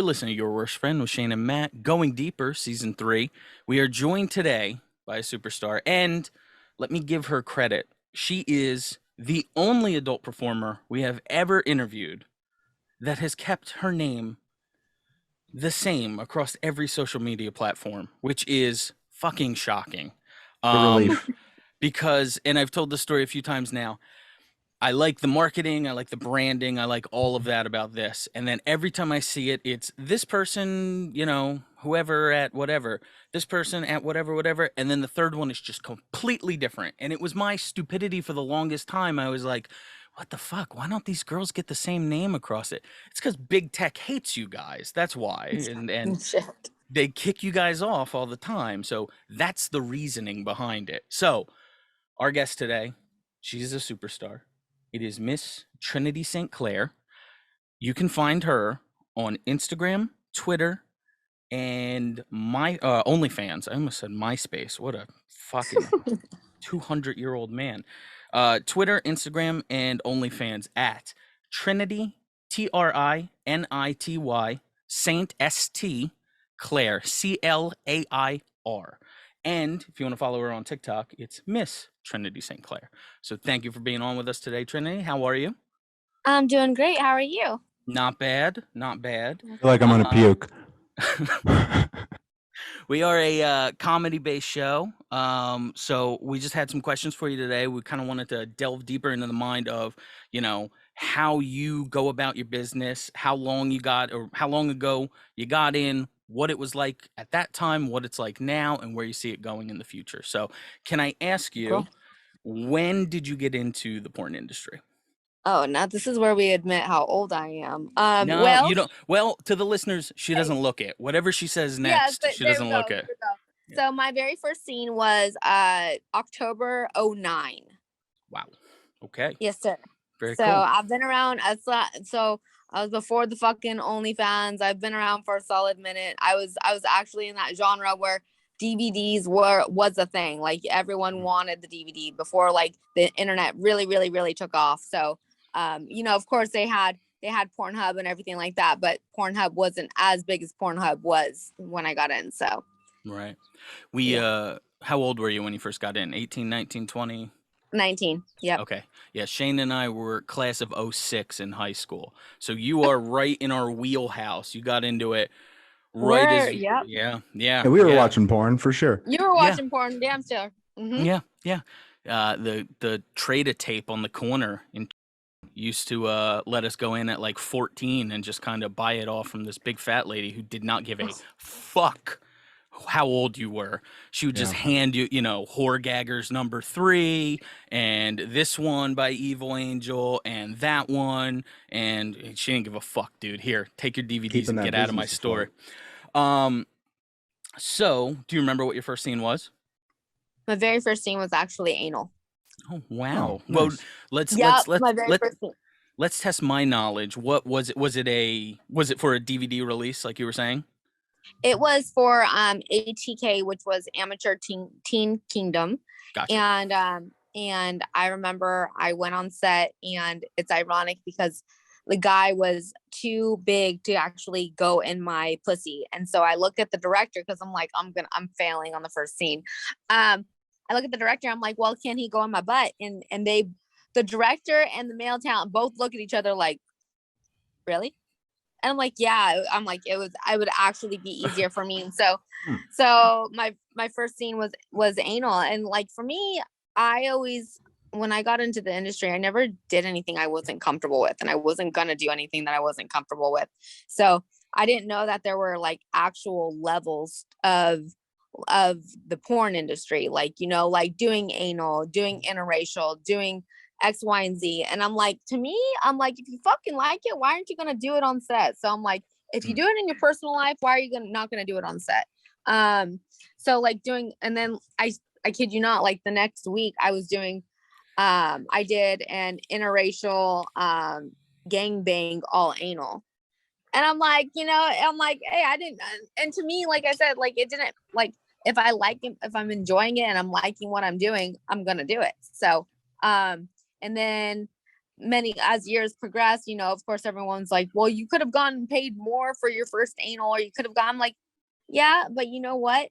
You're listening to Your Worst Friend with Shane and Matt, Going Deeper, Season 3. We are joined today by a superstar, and let me give her credit. She is the only adult performer we have ever interviewed that has kept her name the same across every social media platform, which is fucking shocking. A relief. Because, and I've told this story a few times now, I like the marketing, I like the branding, I like all of that about this. And then every time I see it, it's this person, you know, whoever at whatever, this person at whatever, whatever. And then the third one is just completely different. And it was my stupidity for the longest time. I was like, what the fuck? Why don't these girls get the same name across it? It's because big tech hates you guys. That's why. And Shit. they kick you guys off all the time. So that's the reasoning behind it. So our guest today, she's a superstar. It is Miss Trinity St. Clair. You can find her on Instagram, Twitter, and my OnlyFans. I almost said MySpace. What a fucking 200-year-old man. Twitter, Instagram, and OnlyFans at Trinity, Trinity, Saint, St, Clair, Clair. And if you want to follow her on TikTok, it's Miss Trinity St. Clair. So thank you for being on with us today, Trinity. How are you? I'm doing great. How are you? Not bad. Not bad. I feel like I'm gonna puke. We are a comedy-based show. So we just had some questions for you today. We kind of wanted to delve deeper into the mind of, you know, how you go about your business, how long ago you got in, what it was like at that time, what it's like now, and where you see it going in the future. So can I ask you, Cool. when did you get into the porn industry? Oh, now this is where we admit how old I am. No, well, you don't. Well, to the listeners, she doesn't look it. Whatever she says next, she doesn't look it. Yeah. So my very first scene was October 09. Wow. Okay. Yes, sir. Very So cool. I've been around. So I was before the fucking OnlyFans. I've been around for a solid minute. I was actually in that genre where DVDs was a thing. Like everyone wanted the DVD before like the internet really took off. So you know, of course they had Pornhub and everything like that, but Pornhub wasn't as big as Pornhub was when I got in. So right. We how old were you when you first got in? 18, 19, 20? 19. Yep. Okay. Yeah, Shane and I were class of 06 in high school. So you are right in our wheelhouse. You got into it right yep. Yeah, we were watching porn for sure. You were watching porn, damn sure. Yeah. The trade-a tape on the corner used to let us go in at like 14 and just kind of buy it all from this big fat lady who did not give a fuck how old you were. She would just hand you, you know, Horgaggers #3 and this one by Evil Angel and that one, and she didn't give a fuck, dude. Here, take your DVDs and get out of my store. So do you remember what your first scene was? My very first scene was actually anal. Oh wow. Oh, nice. Well, let's test my knowledge. What was it? Was it for a DVD release, like you were saying? It was for ATK, which was Amateur Teen Kingdom. Gotcha. And I remember I went on set, and it's ironic because the guy was too big to actually go in my pussy. And so I looked at the director because I'm like, I'm failing on the first scene. I look at the director, I'm like, well, can he go in my butt? And the director and the male talent both look at each other like, really? And I'm like, yeah. I'm like, I would actually be easier for me. And so my first scene was anal. And like for me, I always, when I got into the industry, I never did anything I wasn't comfortable with, and I wasn't gonna do anything that I wasn't comfortable with. So I didn't know that there were like actual levels of the porn industry, like, you know, like doing anal, doing interracial, doing X, Y, and Z. And I'm like, to me, I'm like, if you fucking like it, why aren't you gonna do it on set? So I'm like, if you do it in your personal life, why are you not gonna do it on set? So like doing, and then I kid you not, like the next week I was doing, I did an interracial gangbang all anal. And I'm like, you know, I'm like, hey, I didn't, and to me, like I said, like it didn't, like if I like it, if I'm enjoying it and I'm liking what I'm doing, I'm gonna do it. So and then as years progress, you know, of course everyone's like, well, you could have gone and paid more for your first anal, or you could have gone, like, yeah, but you know what?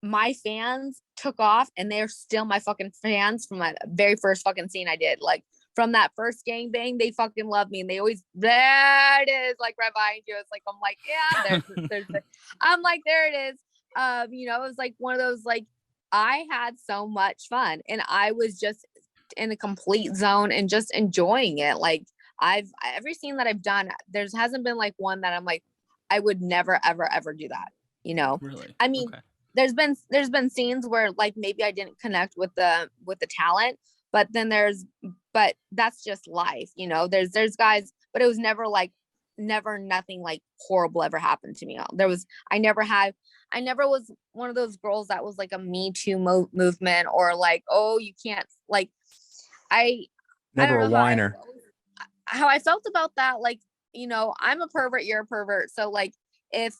My fans took off, and they're still my fucking fans from that very first fucking scene I did. Like, from that first gangbang, they fucking love me, and they always, there it is, like right behind you. It's like, I'm like, yeah, I'm like, there it is. You know, it was like one of those, like, I had so much fun, and I was just in a complete zone and just enjoying it. Like, every scene that I've done, hasn't been like one that I'm like, I would never ever do that, you know. Really? I mean, Okay. there's been scenes where, like, maybe I didn't connect with the talent, but then but that's just life, you know. There's guys, but it was never nothing like horrible ever happened to me. I never was one of those girls that was like a Me Too movement, or like, oh, you can't, like, I Never don't a know whiner. how I felt about that. Like, you know, I'm a pervert, you're a pervert. So, like, if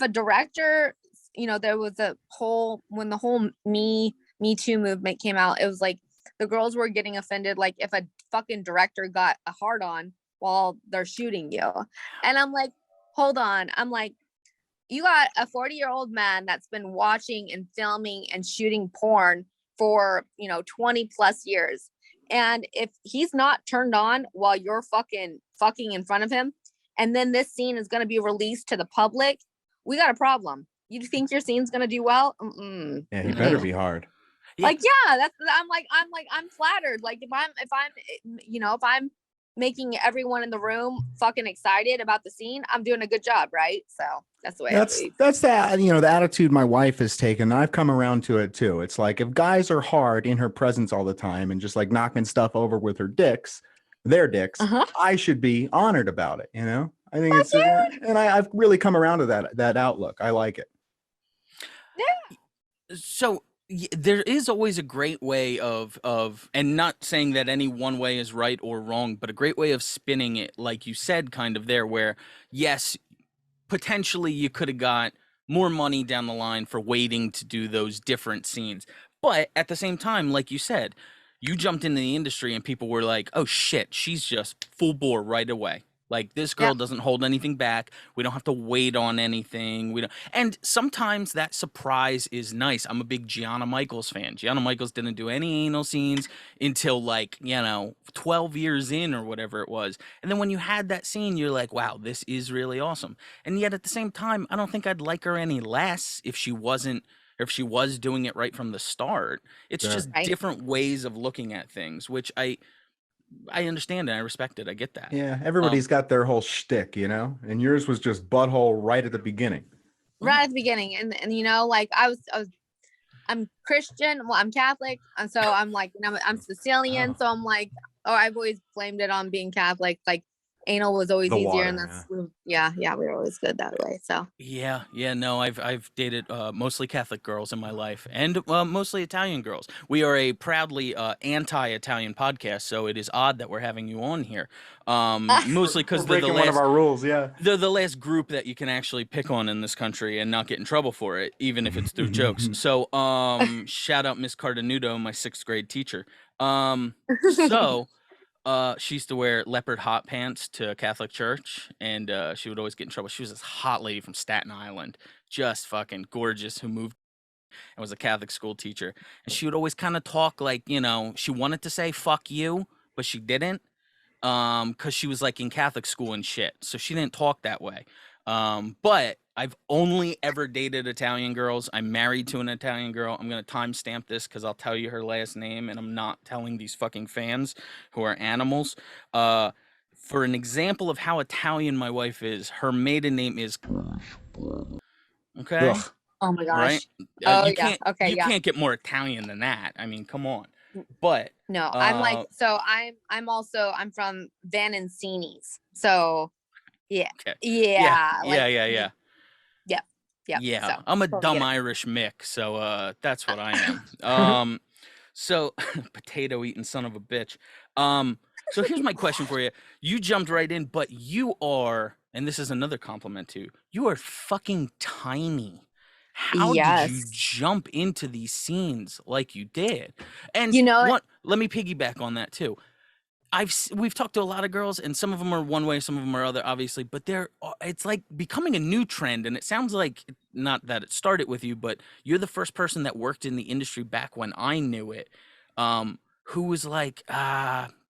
a director, you know, there was when the whole Me Too movement came out, it was like the girls were getting offended, like, if a fucking director got a hard on while they're shooting you. And I'm like, hold on. I'm like, you got a 40-year-old man that's been watching and filming and shooting porn for, you know, 20 plus years. And if he's not turned on while you're fucking in front of him, and then this scene is going to be released to the public, we got a problem. You think your scene's going to do well? Yeah, he better be hard. Like, yeah, I'm flattered. Like, if I'm making everyone in the room fucking excited about the scene, I'm doing a good job, right? So that's the way I believe. That's the, you know, the attitude my wife has taken. I've come around to it too. It's like, if guys are hard in her presence all the time and just like knocking stuff over with their dicks, I should be honored about it. You know, I think it's, and I've really come around to that outlook. I like it. Yeah. So there is always a great way of, and not saying that any one way is right or wrong, but a great way of spinning it, like you said, kind of there, where yes, potentially you could have got more money down the line for waiting to do those different scenes. But at the same time, like you said, you jumped into the industry and people were like, oh shit, she's just full bore right away. Like, this girl doesn't hold anything back. We don't have to wait on anything. And sometimes that surprise is nice. I'm a big Gianna Michaels fan. Gianna Michaels didn't do any anal scenes until, like, you know, 12 years in or whatever it was. And then when you had that scene, you're like, wow, this is really awesome. And yet at the same time, I don't think I'd like her any less if she wasn't, or if she was doing it right from the start. It's just different ways of looking at things, which I understand and I respect it. I get that. Yeah, everybody's got their whole shtick, you know, and yours was just butthole right at the beginning. Right at the beginning, and you know, like, I'm Christian. Well, I'm Catholic, and so I'm like, I'm Sicilian, so I'm like, oh, I've always blamed it on being Catholic. Like, anal was always easier, water, and that's we were always good that way. So no, I've dated mostly Catholic girls in my life, and mostly Italian girls. We are a proudly anti-Italian podcast, so it is odd that we're having you on here. Mostly because they're breaking one of our rules. Yeah, they're the last group that you can actually pick on in this country and not get in trouble for it, even if it's through jokes. So shout out Miss Cardenudo, my 6th grade teacher. So she used to wear leopard hot pants to Catholic church, and she would always get in trouble. She was this hot lady from Staten Island, just fucking gorgeous, who moved and was a Catholic school teacher. And she would always kind of talk like, you know, she wanted to say fuck you, but she didn't, because she was like in Catholic school and shit, so she didn't talk that way. But I've only ever dated Italian girls. I'm married to an Italian girl. I'm going to timestamp this because I'll tell you her last name, and I'm not telling these fucking fans who are animals. For an example of how Italian my wife is, her maiden name is... Okay? Ugh. oh my gosh. Right? Oh, you yeah. can't, Okay, you yeah. can't get more Italian than that. I mean, come on. But... No, I'm like, so I'm from Vanencini's. So yeah. Okay. Yeah. Yeah. Yeah. So, I'm a totally dumb get it. Irish Mick, so that's what I am. So potato eating son of a bitch. So here's my question for you. You jumped right in, but you are, and this is another compliment too, you are fucking tiny. How did you jump into these scenes like you did? And You know, let me piggyback on that too. we've talked to a lot of girls, and some of them are one way, some of them are other, obviously, but it's like becoming a new trend, and it sounds like, not that it started with you, but you're the first person that worked in the industry back when I knew it, who was like,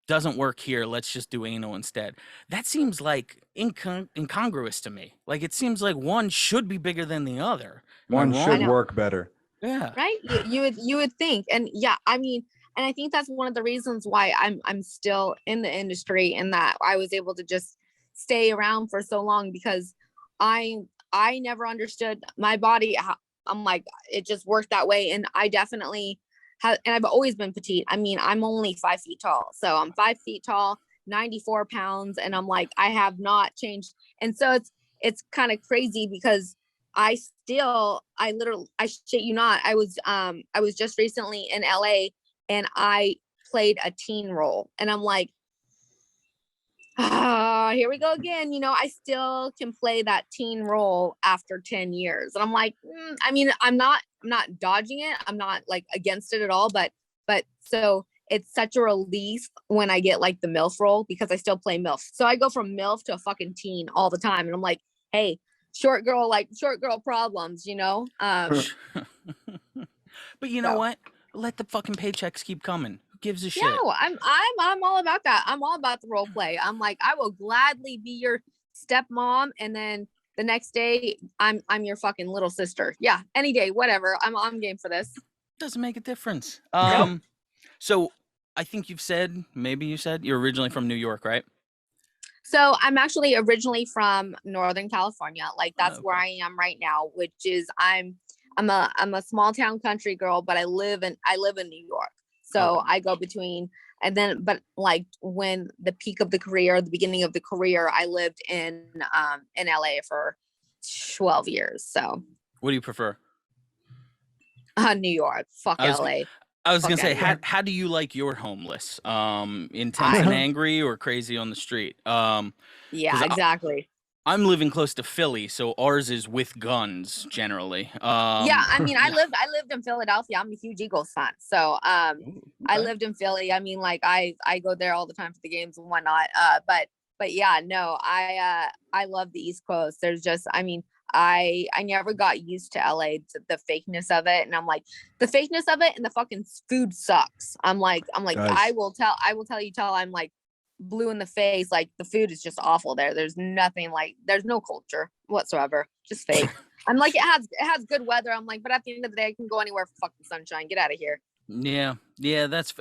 doesn't work here, let's just do anal instead. That seems like incongruous to me. Like, it seems like one should be bigger than the other. Am I One wrong? should work better. Yeah. Right? You would think. And yeah, I mean, and I think that's one of the reasons why I'm still in the industry, and that I was able to just stay around for so long, because I never understood my body. I'm like, it just worked that way. And I definitely have, and I've always been petite. I mean, I'm only 5 feet tall. So I'm 5 feet tall, 94 pounds. And I'm like, I have not changed. And so it's kind of crazy, because I shit you not, I was just recently in LA, and I played a teen role, and I'm like, here we go again. I still can play that teen role after 10 years. And I'm like, I mean, I'm not dodging it. I'm not like against it at all, but so it's such a relief when I get like the MILF role, because I still play MILF. So I go from MILF to a fucking teen all the time. And I'm like, hey, short girl problems, But you know what? Let the fucking paychecks keep coming. Who gives a shit? Yeah, I'm all about that. I'm all about the role play. I'm like, I will gladly be your stepmom, and then the next day I'm your fucking little sister. Yeah, any day, whatever. I'm game for this. Doesn't make a difference. Nope. So I think maybe you said you're originally from New York, right? So I'm actually originally from Northern California. Like, that's Okay. where I am right now, which is I'm a small town country girl, but I live in New York. So Okay. I go between, and then, but like when the peak of the career, the beginning of the career, I lived in LA for 12 years. So What do you prefer? New York, fuck LA. I was Fuck gonna say, outta here. how do you like your homeless? Intense and angry, or crazy on the street? Yeah, 'Cause exactly. I'm living close to Philly, so ours is with guns generally. Yeah, I mean, I lived in Philadelphia. I'm a huge Eagles fan. So I okay. lived in Philly. I mean, like I go there all the time for the games and whatnot. But yeah, no, I love the East Coast. There's just, I mean, I never got used to LA, to the fakeness of it. And I'm like, the fakeness of it, and the fucking food sucks. I'm like, Does. I will tell you till I'm like blue in the face. Like, the food is just awful there. There's nothing, like, there's no culture whatsoever. Just fake. I'm like, it has good weather. I'm like, but at the end of the day, I can go anywhere for fucking sunshine. Get out of here. Yeah, that's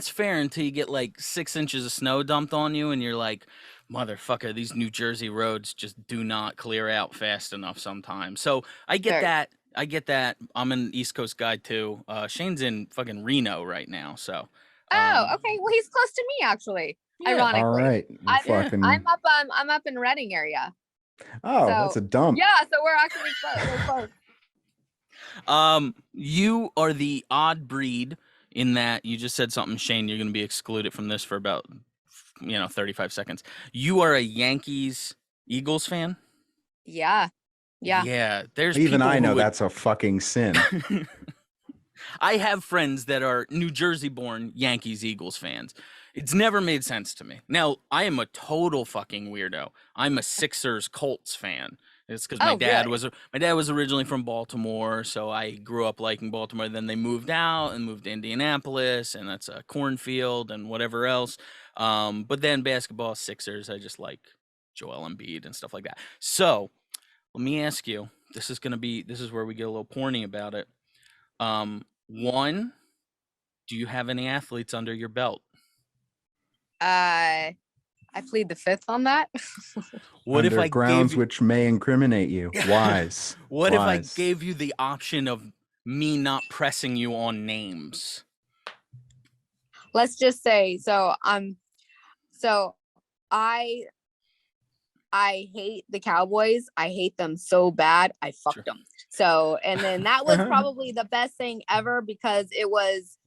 fair until you get like 6 inches of snow dumped on you, and you're like, motherfucker, these New Jersey roads just do not clear out fast enough sometimes. So I get Sure. that. I'm an East Coast guy too. Shane's in fucking Reno right now, so Oh, okay. Well, he's close to me, actually. yeah. Ironically. All right. I'm up in Reading area. Oh, So, that's a dump. yeah, so we're actually close. You are the odd breed in that you just said something, Shane. You're going to be excluded from this for about 35 seconds. You are a Yankees Eagles fan. Yeah. There's Even people I know who would- that's a fucking sin. I have friends that are New Jersey born Yankees Eagles fans. It's never made sense to me. Now, I am a total fucking weirdo. I'm a Sixers Colts fan. It's because my dad was originally from Baltimore, so I grew up liking Baltimore. Then they moved out and moved to Indianapolis, and that's a cornfield and whatever else. But then basketball, Sixers, I just like Joel Embiid and stuff like that. So let me ask you, this is where we get a little porny about it. One, do you have any athletes under your belt? I plead the fifth on that. What Under if I grounds gave you, which may incriminate you? Wise. what if I Wise. gave you the option of me not pressing you on names? Let's just say, so I hate the Cowboys. I hate them so bad. I fucked Sure. them. So, and then that was probably the best thing ever, because it was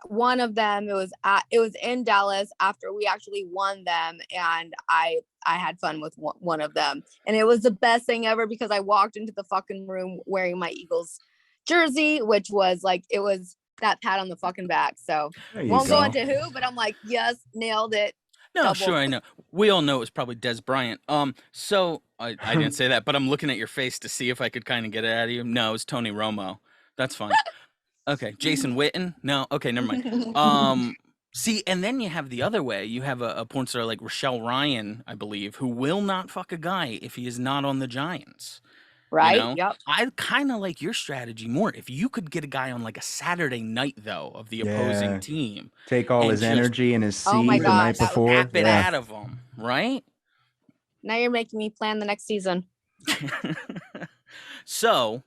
one of them. It was in Dallas after we actually won them, and I had fun with one of them, and it was the best thing ever, because I walked into the fucking room wearing my Eagles jersey, which was like, it was that pat on the fucking back. So There you won't go. go into who, but I'm like, yes, nailed it. No, Double. sure, I know. We all know it was probably Des Bryant. So I didn't say that, but I'm looking at your face to see if I could kind of get it out of you. No, it's Tony Romo. That's fine. Okay, Jason Witten. No, okay, never mind. See, and then you have the other way. You have a porn star like Rochelle Ryan, I believe, who will not fuck a guy if he is not on the Giants. Right. You know? Yep. I kind of like your strategy more. If you could get a guy on like a Saturday night, though, of the opposing team, take all and his just energy and his seed Oh my the God, night that would be before. tap it Yeah. out of him, right? Now you're making me plan the next season. So,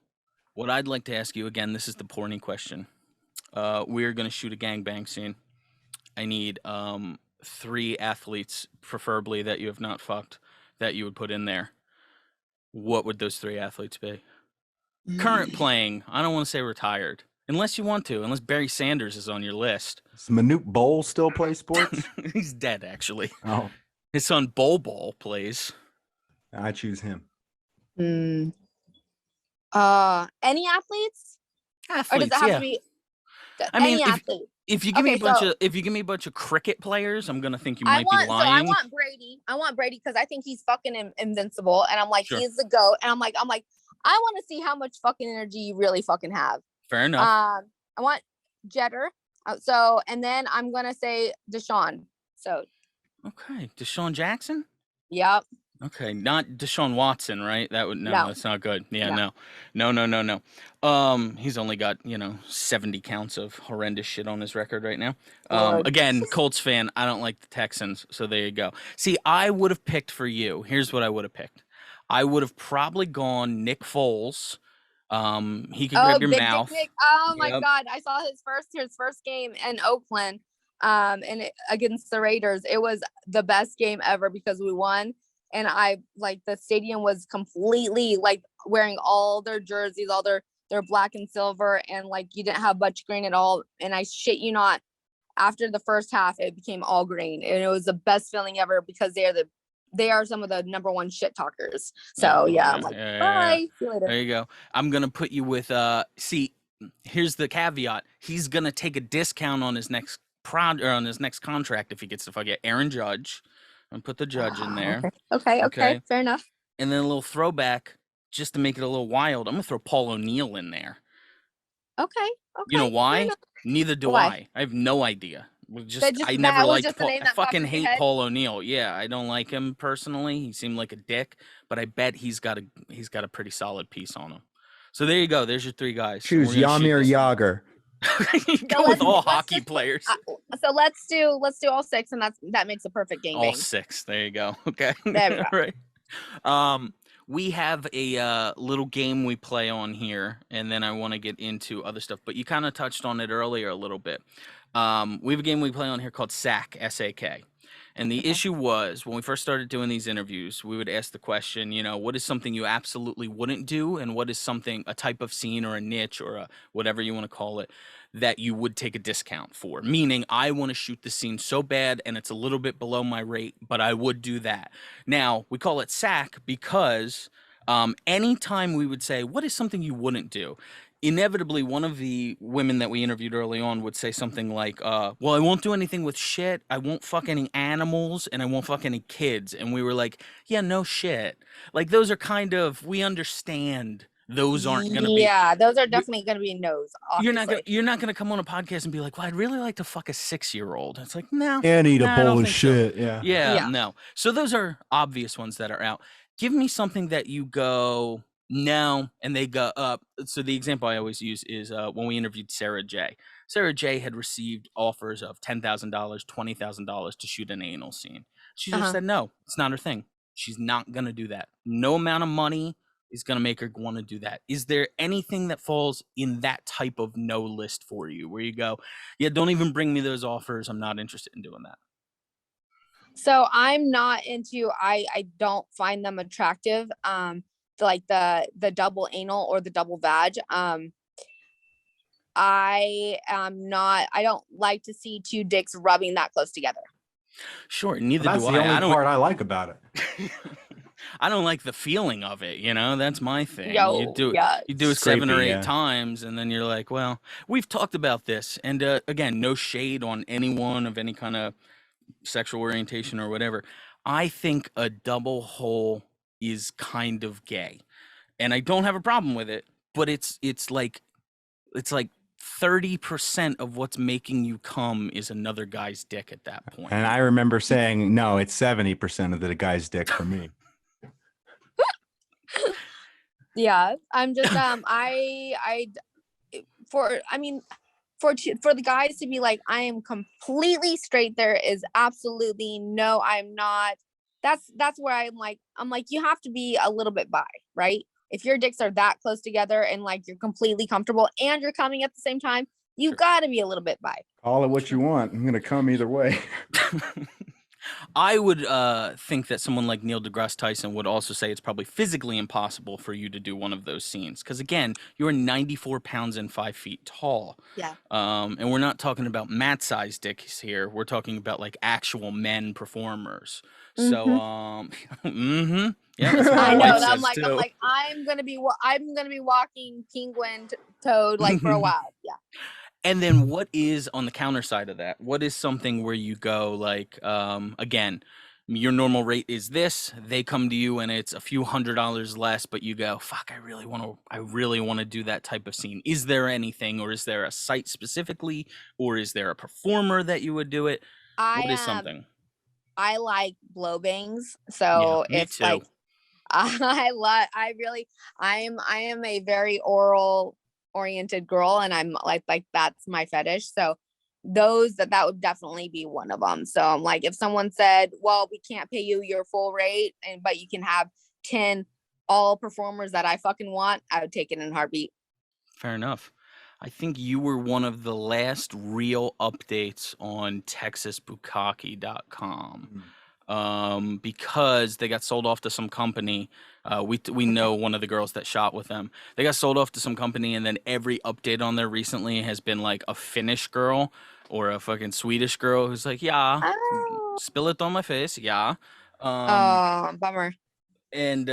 what I'd like to ask you again, this is the porny question. We're gonna shoot a gangbang scene. I need 3 athletes, preferably that you have not fucked, that you would put in there. What would those 3 athletes be? Current playing. I don't want to say retired, unless you want to. Unless Barry Sanders is on your list. Does Manute Bowl still play sports? He's dead, actually. Oh, His son Bol plays. I choose him. Any athletes? Or does Athletes, it have yeah. to be I mean, any athlete? if you give me Okay, a bunch of cricket players, I'm gonna think you I might be lying. I want Brady. I want Brady because I think he's fucking invincible, and I'm like, Sure. he's the GOAT, and I'm like, I want to see how much fucking energy you really fucking have. Fair enough. I want Jeter. So, and then I'm gonna say Deshaun. So, Okay, Deshaun Jackson. yep. Okay, not Deshaun Watson, right? That would no, that's not good. Yeah, No. no. He's only got 70 counts of horrendous shit on his record right now. Lord. Again, Colts fan. I don't like the Texans, so there you go. See, I would have picked for you. Here's what I would have picked. I would have probably gone Nick Foles. He could grab your Big mouth. Dick Nick. Oh my Yep. God, I saw his first game in Oakland, against the Raiders. It was the best game ever because we won. And the stadium was completely like wearing all their jerseys, all their black and silver, and like you didn't have much green at all. And I shit you not, after the first half, it became all green, and it was the best feeling ever because they are some of the #1 shit talkers. So I'm like, bye. See you later. There you go. I'm gonna put you with see, here's the caveat. He's gonna take a discount on his next contract if he gets to fuck it. Aaron Judge. I'm gonna put the Judge in there. Okay. Fair enough. And then a little throwback, just to make it a little wild. I'm gonna throw Paul O'Neill in there. Okay. You know why? Neither do Why? I have no idea. I That never was liked just the Paul. name I that popped fucking in your hate head? Paul O'Neill. Yeah, I don't like him personally. He seemed like a dick, but I bet he's got a pretty solid piece on him. So there you go. There's your 3 guys. Choose Yamir Yager. You go with all hockey players. So let's do all 6, and that makes a perfect game. All 6. There you go. Okay. There we go. Right. We have a little game we play on here, and then I want to get into other stuff. But you kind of touched on it earlier a little bit. We have a game we play on here called SAK, S-A-K. And the issue was, when we first started doing these interviews, we would ask the question, what is something you absolutely wouldn't do, and what is something, a type of scene or a niche or a whatever you want to call it, that you would take a discount for? Meaning, I want to shoot the scene so bad, and it's a little bit below my rate, but I would do that. Now, we call it SAK because anytime we would say, what is something you wouldn't do? Inevitably, one of the women that we interviewed early on would say something like, well, I won't do anything with shit. I won't fuck any animals, and I won't fuck any kids. And we were like, yeah, no shit. Like, those are kind of, we understand those aren't going to be. Yeah, those are definitely going to be no's. Obviously. You're not gonna come on a podcast and be like, well, I'd really like to fuck a 6-year-old. It's like, no. And eat a I don't bowl of think so. shit. Yeah. Yeah, no. So those are obvious ones that are out. Give me something that you go, no, and they go up. So the example I always use is when we interviewed Sarah J. Sarah J had received offers of $10,000, $20,000 to shoot an anal scene. She just said no, it's not her thing. She's not going to do that. No amount of money is going to make her want to do that. Is there anything that falls in that type of no list for you where you go, yeah, don't even bring me those offers. I'm not interested in doing that. So I'm not into, I don't find them attractive. Like the double anal or the double vag. I don't like to see 2 dicks rubbing that close together. Sure, neither That's do the I. only part I like about it. I don't like the feeling of it, you know? That's my thing. Yo, yeah. You do it 7 or Scrapey, 8 yeah. times, and then you're like, well, we've talked about this. And again, no shade on anyone of any kind of sexual orientation or whatever. I think a double hole is kind of gay. And I don't have a problem with it, but it's like 30% of what's making you come is another guy's dick at that point. And I remember saying, no, it's 70% of the guy's dick for me. Yeah, I'm just for the guys to be like, I am completely straight, there is absolutely no, I'm not. That's where I'm like, you have to be a little bit bi, right? If your dicks are that close together and like you're completely comfortable and you're coming at the same time, you Sure. got to be a little bit bi. Call it what you want. I'm gonna come either way. I would think that someone like Neil deGrasse Tyson would also say it's probably physically impossible for you to do one of those scenes. Because again, you're 94 pounds and 5 feet tall. Yeah. And we're not talking about Matt-sized dicks here. We're talking about like actual men performers. So, yeah, that's what I my know. wife I'm says like, too. I'm gonna be walking penguin toad like for a while. Yeah. And then what is on the counter side of that? What is something where you go like, again, your normal rate is this, they come to you and it's a few $100s less, but you go, fuck, I really want to do that type of scene. Is there anything, or is there a site specifically, or is there a performer that you would do it? What is something? I like blow bangs. So me it's too. like, I am a very oral oriented girl, and I'm like that's my fetish. So that would definitely be one of them. So I'm like, if someone said, well, we can't pay you your full rate, but you can have 10 all performers that I fucking want, I would take it in a heartbeat. Fair enough. I think you were one of the last real updates on TexasBukaki.com. Because they got sold off to some company. We know one of the girls that shot with them. They got sold off to some company, and then every update on there recently has been like a Finnish girl or a fucking Swedish girl who's like, yeah, spill it on my face, yeah. Bummer. And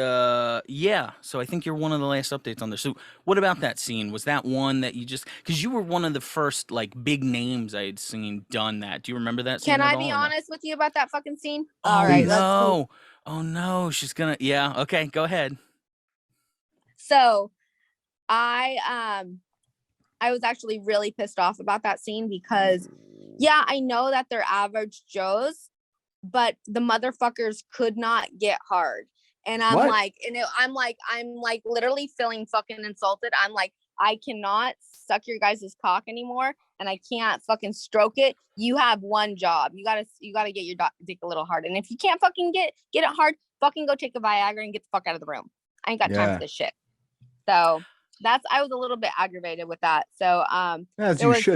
yeah, so I think you're one of the last updates on there. So what about that scene? Was that one that you just, because you were one of the first like big names I had seen done that. Do you remember that scene? Can at I all, be or no? honest with you about that fucking scene? Oh, All right, no. Oh no, she's gonna, yeah, okay, go ahead. So I was actually really pissed off about that scene because, yeah, I know that they're average Joes, but the motherfuckers could not get hard. And I'm like, I'm like literally feeling fucking insulted. I'm like, I cannot suck your guys' cock anymore, and I can't fucking stroke it. You have one job. You gotta get your dick a little hard. And if you can't fucking get it hard, fucking go take a Viagra and get the fuck out of the room. I ain't got time for this shit. So I was a little bit aggravated with that. So there was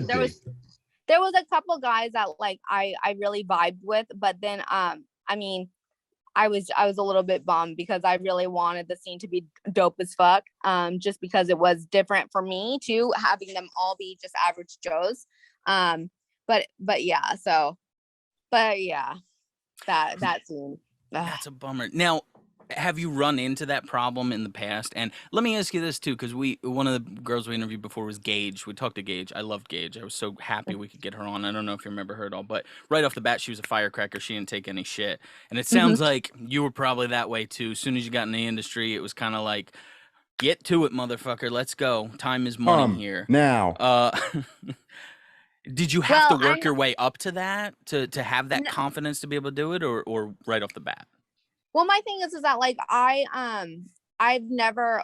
a couple guys that like I really vibed with, but then I mean, I was a little bit bummed because I really wanted the scene to be dope as fuck. Just because it was different for me too, having them all be just average Joes. But yeah, that scene. That's a bummer. Now, have you run into that problem in the past? And let me ask you this too, because one of the girls we interviewed before was Gage. We talked to Gage. I loved Gage. I was so happy we could get her on. I don't know if you remember her at all, but right off the bat, she was a firecracker. She didn't take any shit. And it sounds like you were probably that way too. As soon as you got in the industry, it was kind of like, get to it, motherfucker. Let's go. Time is money here. Now. Did you have to work your way up to that to have that confidence to be able to do it, or right off the bat? Well, my thing is that like I've never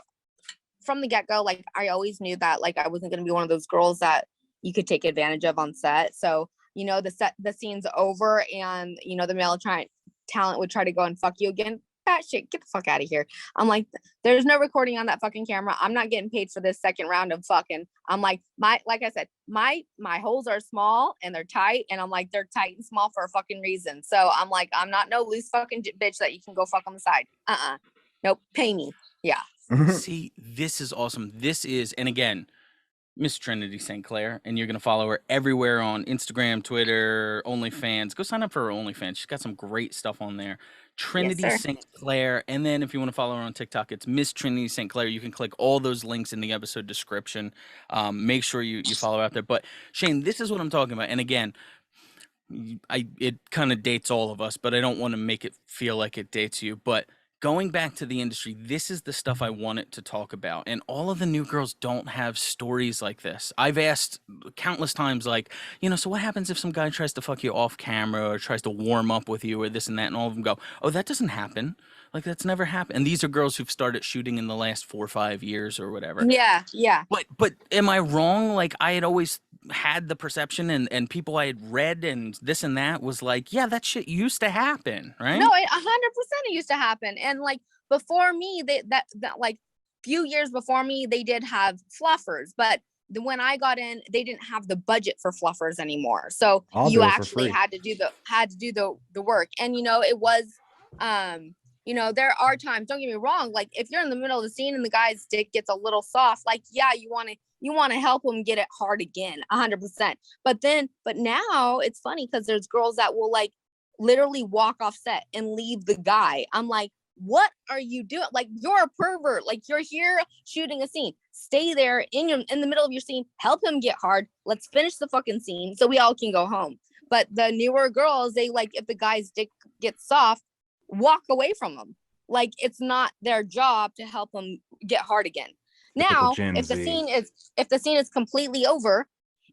from the get-go, like I always knew that like I wasn't gonna be one of those girls that you could take advantage of on set. So, you know, the scene's over and you know the male talent would try to go and fuck you again. That shit, get the fuck out of here. I'm like, there's no recording on that fucking camera. I'm not getting paid for this second round of fucking. I'm like, like I said, my holes are small and they're tight, and I'm like, they're tight and small for a fucking reason. So I'm like, I'm not no loose fucking bitch that you can go fuck on the side. Nope, pay me. Yeah. See, this is awesome. This is, and again, Miss Trinity St. Clair, and you're going to follow her everywhere on Instagram, Twitter, OnlyFans. Go sign up for her OnlyFans. She's got some great stuff on there. Trinity sir. St. Clair. And then if you want to follow her on TikTok, it's Miss Trinity St. Clair. You can click all those links in the episode description. Make sure you follow out there. But Shane, this is what I'm talking about. And again, it kind of dates all of us, but I don't want to make it feel like it dates you. But going back to the industry, this is the stuff I wanted to talk about. And all of the new girls don't have stories like this. I've asked countless times, like, so what happens if some guy tries to fuck you off camera or tries to warm up with you or this and that? And all of them go, oh, that doesn't happen. Like, that's never happened. And these are girls who've started shooting in the last 4 or 5 years or whatever. Yeah. But am I wrong? Like, I had always had the perception and people I had read and this and that was like, yeah, that shit used to happen, right? No, 100% it used to happen. And like before me, that like few years before me, they did have fluffers, but when I got in, they didn't have the budget for fluffers anymore. So you actually had to do the work. And it was there are times, don't get me wrong, like if you're in the middle of the scene and the guy's dick gets a little soft, like, yeah, you want to help him get it hard again, 100%. But now it's funny because there's girls that will like literally walk off set and leave the guy. I'm like, what are you doing? Like, you're a pervert. Like, you're here shooting a scene. Stay there in the middle of your scene. Help him get hard. Let's finish the fucking scene so we all can go home. But the newer girls, they like, if the guy's dick gets soft, walk away from him. Like, it's not their job to help them get hard again. Now, if the scene is completely over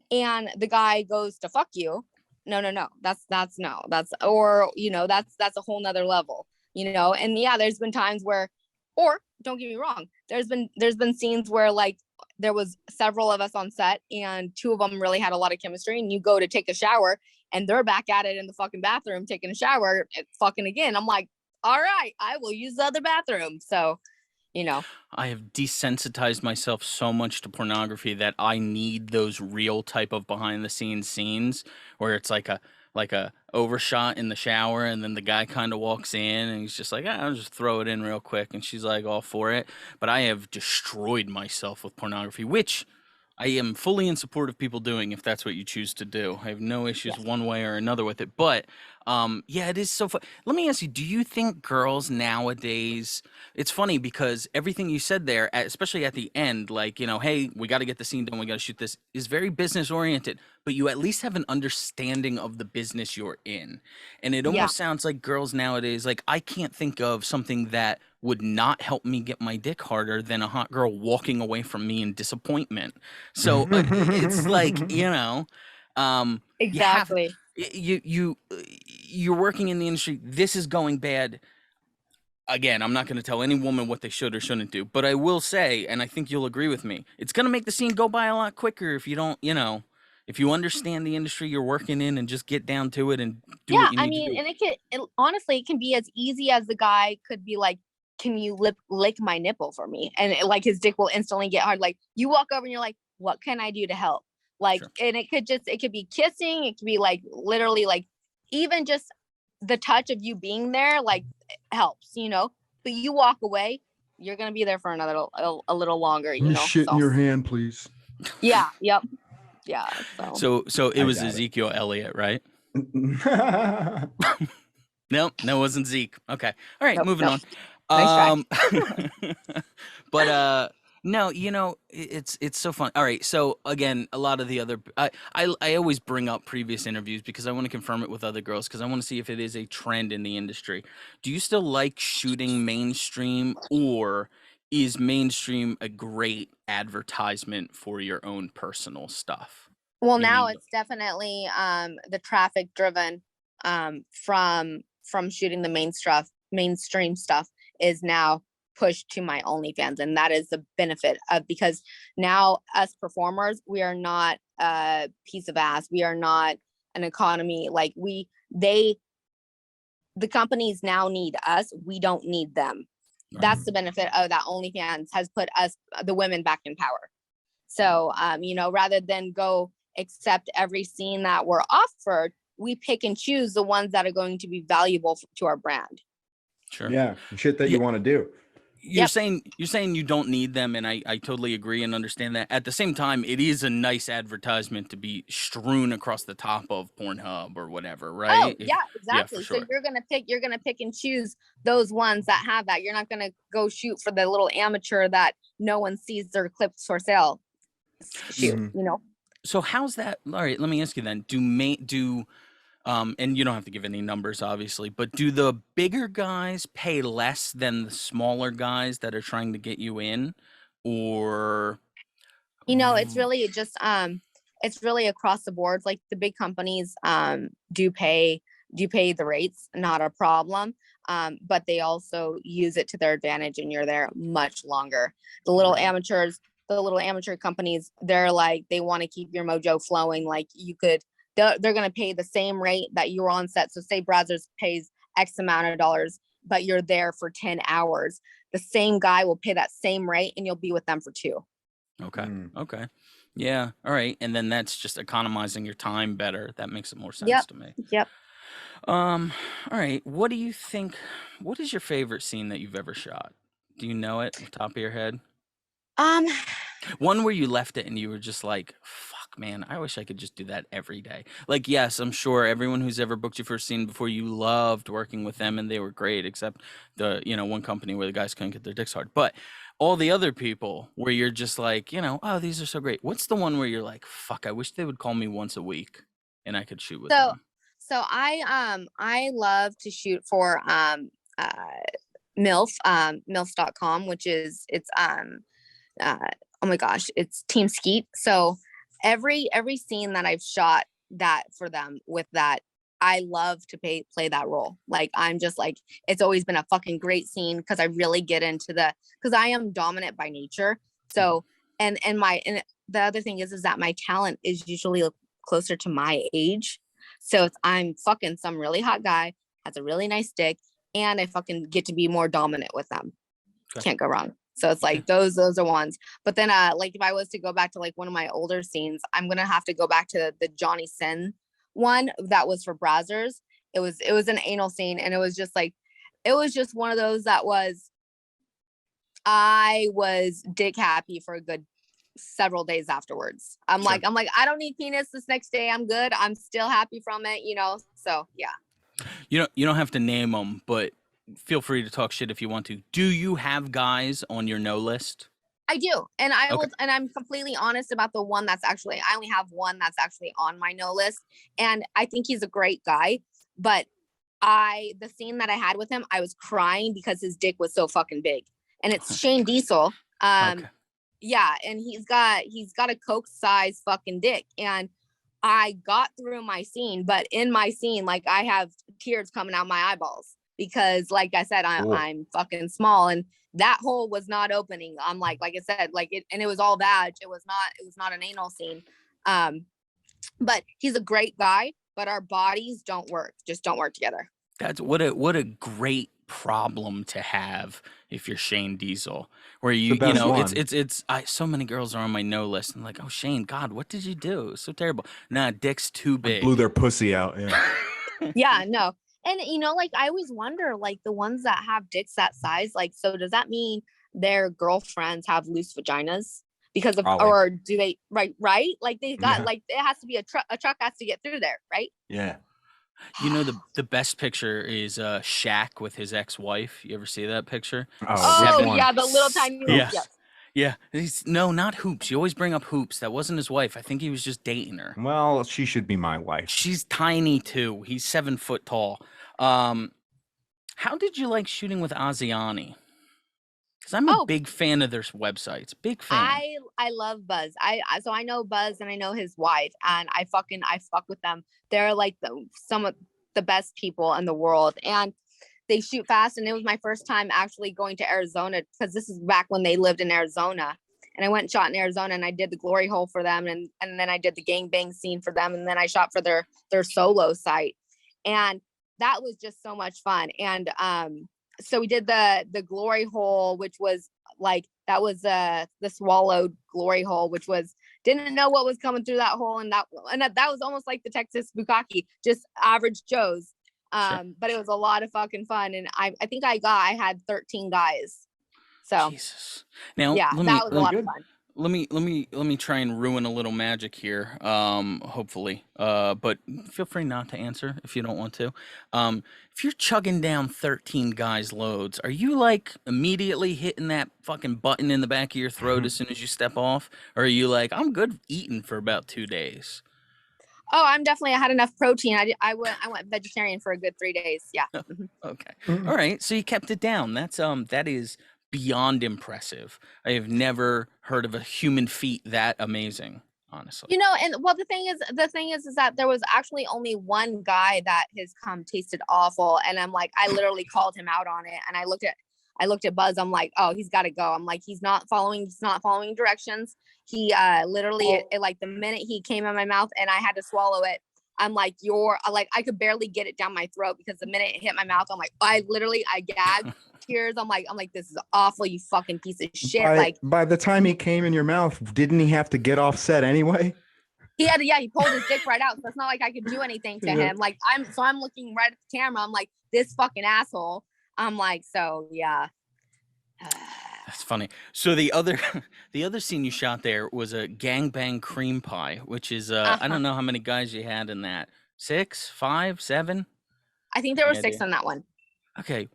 and the guy goes to fuck you, no, that's a whole nother level, and yeah, there's been times where, or don't get me wrong, there's been scenes where like there was several of us on set and 2 of them really had a lot of chemistry, and you go to take a shower and they're back at it in the fucking bathroom taking a shower and fucking again. I'm like, all right, I will use the other bathroom. So I have desensitized myself so much to pornography that I need those real type of behind the scenes scenes where it's like a overshot in the shower and then the guy kind of walks in and he's just like, I'll just throw it in real quick, and she's like all for it. But I have destroyed myself with pornography, which I am fully in support of people doing if that's what you choose to do. I have no issues one way or another with it. But yeah, it is so fun. Let me ask you, do you think girls nowadays, it's funny because everything you said there, especially at the end, like, hey, we got to get the scene done, we got to shoot this, is very business oriented, but you at least have an understanding of the business you're in. And it almost sounds like girls nowadays, like, I can't think of something that would not help me get my dick harder than a hot girl walking away from me in disappointment. So it's like, exactly. You're working in the industry. This is going bad. Again, I'm not going to tell any woman what they should or shouldn't do, but I will say, and I think you'll agree with me, it's going to make the scene go by a lot quicker if you don't, if you understand the industry you're working in and just get down to it and do what you need to do. And honestly, it can be as easy as the guy could be like, can you lick my nipple for me? And like his dick will instantly get hard. Like, you walk over and you're like, what can I do to help? Like, sure. And it could be kissing. It could be like literally like even just the touch of you being there, like, helps, but you walk away, you're going to be there for a little longer, shit in your hand, please. Yeah. Yep. Yeah. So it was Ezekiel Elliott, right? No, it wasn't Zeke. Okay. All right. Moving on. Nice but no, it's so fun. All right, so again, a lot of the other I always bring up previous interviews because I want to confirm it with other girls because I want to see if it is a trend in the industry. Do you still like shooting mainstream, or is mainstream a great advertisement for your own personal stuff? Well, now it's definitely the traffic driven from shooting the mainstream stuff is now pushed to my OnlyFans, and that is the benefit of, because now us performers, we are not a piece of ass, we are not an economy, like the companies now need us, we don't need them. Right. That's the benefit of that. OnlyFans has put us, the women, back in power. So rather than go accept every scene that we're offered, we pick and choose the ones that are going to be valuable to our brand. Sure. Yeah, shit that you want to do. you're saying you don't need them, and I totally agree and understand that. At the same time, it is a nice advertisement to be strewn across the top of Pornhub or whatever, right? Oh, yeah, exactly. For sure. So you're gonna pick and choose those ones that have that. You're not gonna go shoot for the little amateur that no one sees their clips for sale. Shoot, you know. So how's that? All right, let me ask you then. And you don't have to give any numbers, obviously, but do the bigger guys pay less than the smaller guys that are trying to get you in, or? It's really just it's really across the board. Like the big companies do pay the rates, not a problem. But they also use it to their advantage, and you're there much longer. The little amateurs, the little amateur companies, they're like, they want to keep your mojo flowing. Like they're going to pay the same rate that you were on set. So say Brazzers pays X amount of dollars, but you're there for 10 hours. The same guy will pay that same rate, and you'll be with them for 2. Okay. Okay. Yeah. All right. And then that's just economizing your time better. That makes it more sense to me. Yep. All right. What do you think? What is your favorite scene that you've ever shot? Do you know it off the top of your head? One where you left it and you were just like, fuck, man, I wish I could just do that every day. Like, yes, I'm sure everyone who's ever booked you for a scene before, you loved working with them and they were great, except the, one company where the guys couldn't get their dicks hard. But all the other people where you're just like, oh, these are so great. What's the one where you're like, fuck, I wish they would call me once a week and I could shoot with them? So I love to shoot for MILF, MILF.com, which is oh my gosh, it's Team Skeet. So every scene that I've shot that for them with that, I love to play that role. Like, I'm just like, it's always been a fucking great scene because I really get into because I am dominant by nature. So and the other thing is that my talent is usually closer to my age. So I'm fucking some really hot guy, has a really nice dick, and I fucking get to be more dominant with them. Okay. Can't go wrong. So it's like those are ones. But then like if I was to go back to like one of my older scenes, I'm gonna have to go back to the Johnny Sin one that was for Brazzers. It was an anal scene, and it was just one of those that I was dick happy for a good several days afterwards. I'm like, I don't need penis this next day. I'm good. I'm still happy from it, So yeah. You don't have to name them, but feel free to talk shit if you want to. Do you have guys on your no list? I do. And I'm completely honest about the one I only have one that's actually on my no list. And I think he's a great guy, but the scene that I had with him, I was crying because his dick was so fucking big. And it's Shane Diesel. Yeah. And he's got a Coke size fucking dick. And I got through my scene, but in my scene, like, I have tears coming out my eyeballs because, like I said, I'm fucking small, and that hole was not opening. I'm like I said, like it, and it was all vag. It was not an anal scene. But he's a great guy, but our bodies don't work together. That's what a great problem to have if you're Shane Diesel, where it's so many girls are on my no list and like, oh, Shane, God, what did you do? It was so terrible. Nah, dick's too big. Blew their pussy out. Yeah. Yeah, no. And like, I always wonder, like, the ones that have dicks that size, like, so does that mean their girlfriends have loose vaginas because of, or do they, right? Like, they got like, it has to be a truck has to get through there, right? Yeah. The best picture is Shaq with his ex-wife. You ever see that picture? Oh yeah, the little tiny hoops. Yes. Yeah. No, not hoops. You always bring up hoops. That wasn't his wife. I think he was just dating her. Well, she should be my wife. She's tiny too. He's 7 foot tall. How did you like shooting with Asiani? Because I'm a big fan of their websites. Big fan. I love Buzz. So I know Buzz and I know his wife, and I fuck with them. They're like some of the best people in the world, and they shoot fast. And it was my first time actually going to Arizona, because this is back when they lived in Arizona. And I went and shot in Arizona, and I did the glory hole for them, and then I did the gangbang scene for them, and then I shot for their solo site, and that was just so much fun. And so we did the glory hole, which was like, that was the swallowed glory hole, which was, didn't know what was coming through that hole, and that was almost like the Texas Bukkake, just average Joes. Sure. But it was a lot of fucking fun, and I think I had 13 guys. So Jesus. Now yeah, that was a lot of fun. let me try and ruin a little magic here. Hopefully. But feel free not to answer if you don't want to. If you're chugging down 13 guys' loads, are you like immediately hitting that fucking button in the back of your throat as soon as you step off? Or are you like, I'm good eating for about 2 days? Oh, I had enough protein. I went vegetarian for a good 3 days. Yeah. Okay. All right. So you kept it down. That is beyond impressive. I have never heard of a human feat that amazing, honestly. You know, and well, the thing is that there was actually only one guy that his cum tasted awful, and I'm like, I literally called him out on it, and I looked at Buzz. I'm like, oh, he's got to go. I'm like, he's not following directions. He literally, like the minute he came in my mouth and I had to swallow it, I'm like, I could barely get it down my throat because the minute it hit my mouth, I'm like, I gagged. Tears. I'm like, this is awful, you fucking piece of shit. By the time he came in your mouth, didn't he have to get off set anyway? He pulled his dick right out. So it's not like I could do anything to him. Like I'm looking right at the camera. I'm like, this fucking asshole. I'm like, so yeah. That's funny. So the other scene you shot there was a gangbang cream pie, which is I don't know how many guys you had in that. 6, 5, 7? I think there were 6 on that one. Okay.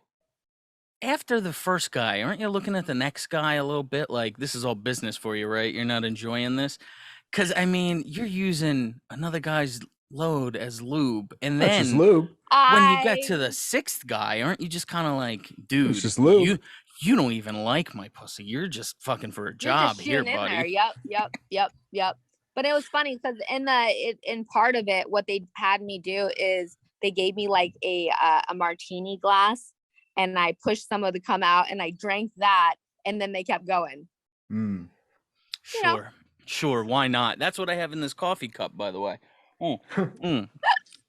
After the first guy, aren't you looking at the next guy a little bit like this is all business for you, right? You're not enjoying this? Because, I mean, you're using another guy's load as lube. And That's then just lube. When you get to the 6th guy, aren't you just kind of like, dude, it's just lube. You don't even like my pussy. You're just fucking for a job here, buddy. Yep. But it was funny because in part of it, what they had me do is they gave me like a martini glass. And I pushed some of the cum out and I drank that and then they kept going. Sure. Why not? That's what I have in this coffee cup, by the way.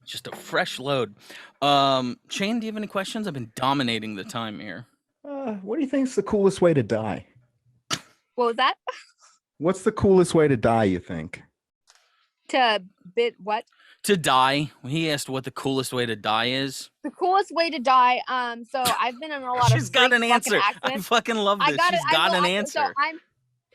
Just a fresh load. Shane, do you have any questions? I've been dominating the time here. What do you think is the coolest way to die? What was that? What's the coolest way to die, you think? What? To die. He asked what the coolest way to die is. The coolest way to die. So I've been in a lot of. She's got an answer. I fucking love this. She's got an answer.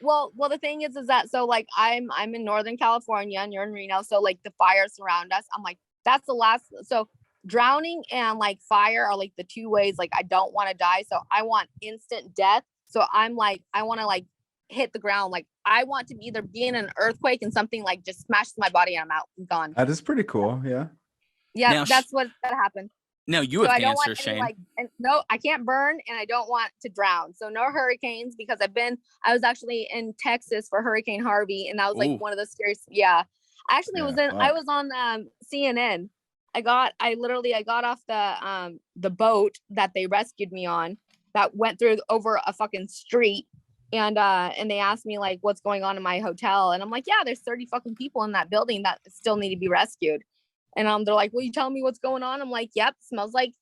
Well, the thing is that so like I'm in Northern California and you're in Reno, so like the fires surround us. I'm like, that's the last. So drowning and like fire are like the 2 ways like I don't want to die. So I want instant death. So I'm like, I want to like hit the ground. Like I want to either be in an earthquake and something like just smashes my body and I'm out and gone. That is pretty cool. Yeah. Yeah, now, that's what happened. No, you have to answer, Shane. No, I can't burn and I don't want to drown. So no hurricanes because I was actually in Texas for Hurricane Harvey and that was like one of the scariest. Yeah. I actually I was on CNN. I got off the boat that they rescued me on that went over a fucking street. And they asked me like, what's going on in my hotel? And I'm like, yeah, there's 30 fucking people in that building that still need to be rescued. And they're like, will you tell me what's going on? I'm like, yep, smells like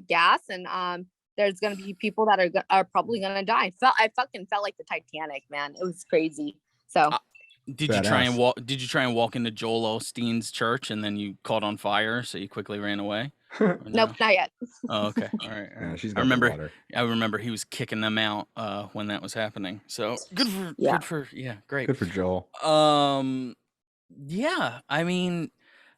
gas. And there's going to be people that are probably going to die. I fucking felt like the Titanic, man. It was crazy. So did you try and walk into Joel Osteen's church and then you caught on fire? So you quickly ran away? No? Nope, not yet. Oh, okay. All right. Yeah, she's I remember he was kicking them out when that was happening. So great. Good for Joel. Yeah, I mean,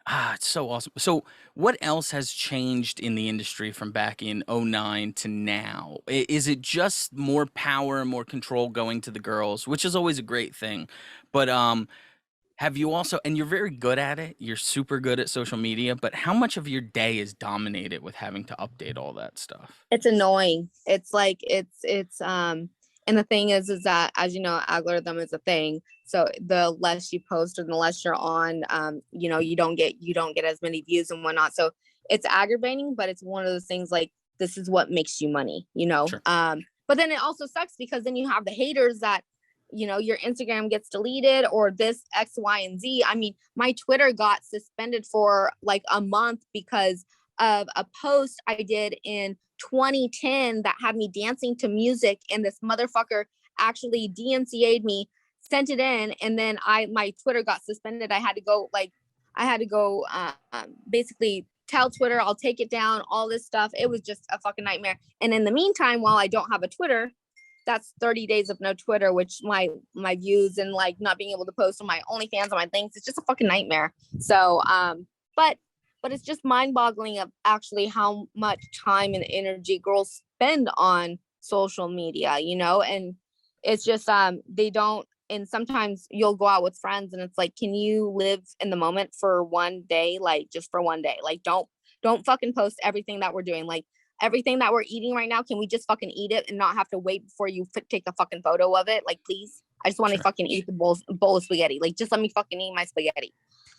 it's so awesome. So what else has changed in the industry from back in 2009 to now? Is it just more power and more control going to the girls, which is always a great thing, but have you also, and you're very good at it, you're super good at social media, but how much of your day is dominated with having to update all that stuff? It's annoying. It's like, and the thing is that, as you know, algorithm is a thing. So the less you post and the less you're on, you don't get as many views and whatnot. So it's aggravating, but it's one of those things like, this is what makes you money, Sure. But then it also sucks because then you have the haters that, your Instagram gets deleted or this X, Y, and Z. I mean, my Twitter got suspended for like a month because of a post I did in 2010 that had me dancing to music. And this motherfucker actually DMCA'd me, sent it in. And then my Twitter got suspended. I had to go basically tell Twitter, I'll take it down, all this stuff. It was just a fucking nightmare. And in the meantime, while I don't have a Twitter, that's 30 days of no Twitter, which my views and like not being able to post on my OnlyFans on my things, it's just a fucking nightmare. So but it's just mind-boggling of actually how much time and energy girls spend on social media, you know, and it's just they don't. And sometimes you'll go out with friends and it's like, can you live in the moment for one day? Like just for one day, like don't fucking post everything that we're doing. Like everything that we're eating right now, can we just fucking eat it and not have to wait before you take a fucking photo of it? Like, please, I just want to fucking eat the bowl of spaghetti. Like, just let me fucking eat my spaghetti.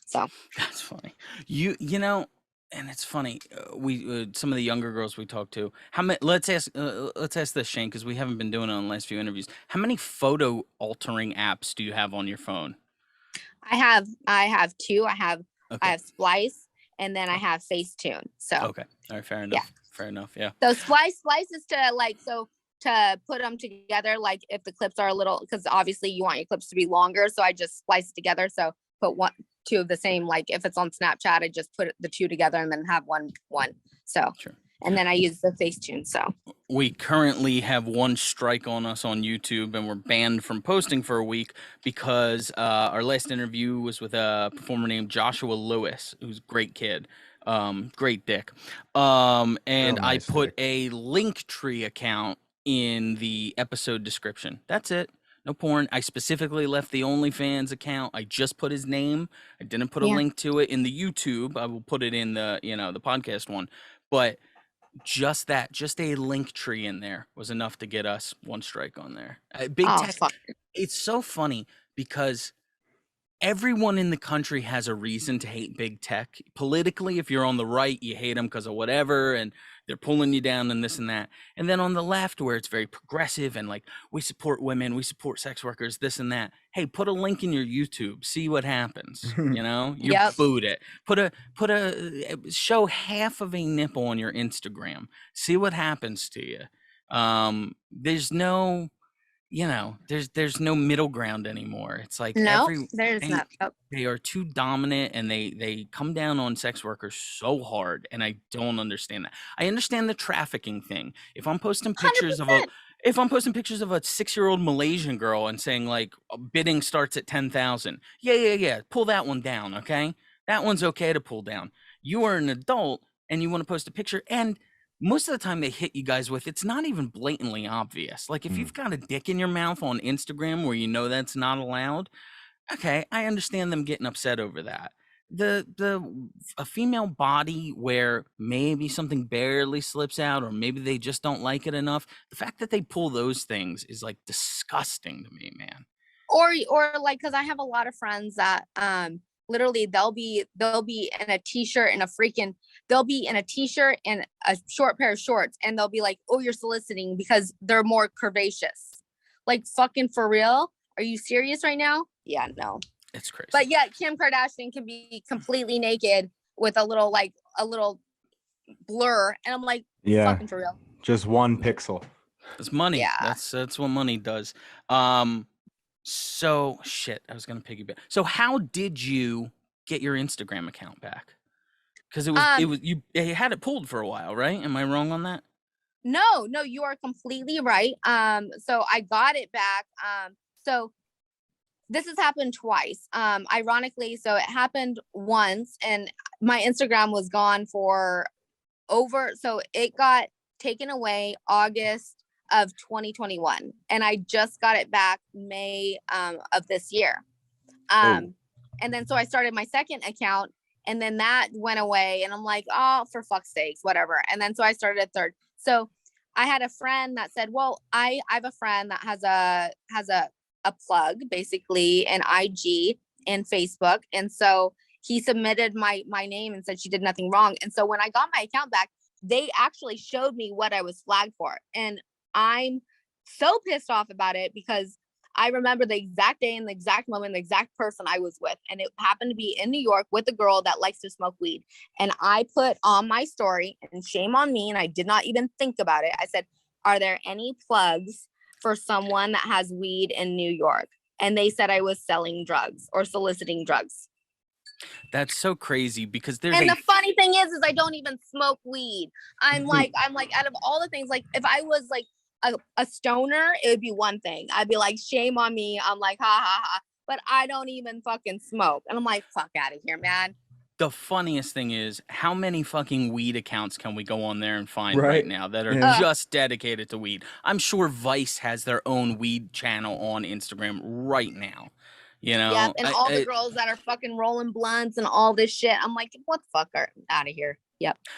So that's funny. You know, and it's funny. We some of the younger girls we talk to. How many? Let's ask this, Shane, because we haven't been doing it on the last few interviews. How many photo altering apps do you have on your phone? I have two. I have Okay. Splice, and then I have Facetune. So okay, all right, fair enough. Yeah. Fair enough. Yeah. So Splice is to put them together. Like if the clips are a little, because obviously you want your clips to be longer. So I just splice it together. So put two of the same. Like if it's on Snapchat, I just put the two together and then have one. So Sure. And then I use the Facetune. So we currently have one strike on us on YouTube, and we're banned from posting for a week because our last interview was with a performer named Joshua Lewis, who's a great kid, great dick. And nice I put dick. a Linktree account in the episode description. That's it. No porn. I specifically left the OnlyFans account. I just put his name. I didn't put a link to it in the YouTube. I will put it in the, the podcast one. But just a Linktree in there was enough to get us one strike on there. Big Tech. fuck. It's so funny because everyone in the country has a reason to hate Big Tech. Politically, if you're on the right, you hate them because of whatever, and they're pulling you down and this and that. And then on the left, where it's very progressive and like, we support women, we support sex workers, this and that. Hey, put a link in your YouTube, see what happens. You boot it. Put a show half of a nipple on your Instagram, see what happens to you. There's no there's no middle ground anymore. It's like there's not. They are too dominant, and they come down on sex workers so hard, and I don't understand that. I understand the trafficking thing. If I'm posting pictures 100%. of a 6-year-old Malaysian girl and saying like bidding starts at 10,000, yeah, pull that one down, okay? That one's okay to pull down. You are an adult and you want to post a picture, and most of the time they hit you guys with, it's not even blatantly obvious. Like if you've got a dick in your mouth on Instagram where that's not allowed, okay, I understand them getting upset over that. A female body where maybe something barely slips out, or maybe they just don't like it enough, the fact that they pull those things is like disgusting to me, man. Or like, because I have a lot of friends that literally they'll be in a t-shirt and they'll be in a t-shirt and a short pair of shorts, and they'll be like, oh, you're soliciting because they're more curvaceous. Like, fucking for real? Are you serious right now? Yeah, no. It's crazy. But yeah, Kim Kardashian can be completely naked with a little blur, and I'm like, fucking for real. Just one pixel. It's money. Yeah. That's what money does. So shit, I was gonna piggyback. So how did you get your Instagram account back? Because you had it pulled for a while, right? Am I wrong on that? No, you are completely right. So I got it back. So this has happened twice. Ironically, so it happened once, and my Instagram was gone for so it got taken away August of 2021, and I just got it back May of this year. And then so I started my second account, and then that went away, and I'm like, oh, for fuck's sakes, whatever. And then so I started a third. So I had a friend that said, well, I have a friend that has a plug, basically, an IG and Facebook, and so he submitted my name and said she did nothing wrong. And so when I got my account back, they actually showed me what I was flagged for, and I'm so pissed off about it because I remember the exact day and the exact moment, the exact person I was with. And it happened to be in New York with a girl that likes to smoke weed. And I put on my story, and shame on me, and I did not even think about it. I said, are there any plugs for someone that has weed in New York? And they said I was selling drugs or soliciting drugs. That's so crazy because the funny thing is I don't even smoke weed. I'm like, out of all the things, like if I was like a stoner, it would be one thing. I'd be like, shame on me. I'm like, ha ha ha. But I don't even fucking smoke. And I'm like, fuck out of here, man. The funniest thing is, how many fucking weed accounts can we go on there and find right Right. now that are Yeah. just dedicated to weed? I'm sure Vice has their own weed channel on Instagram right now. You know, Yep. And all the girls that are fucking rolling blunts and all this shit. I'm like, what the fuck are out of here? Yep. Yeah,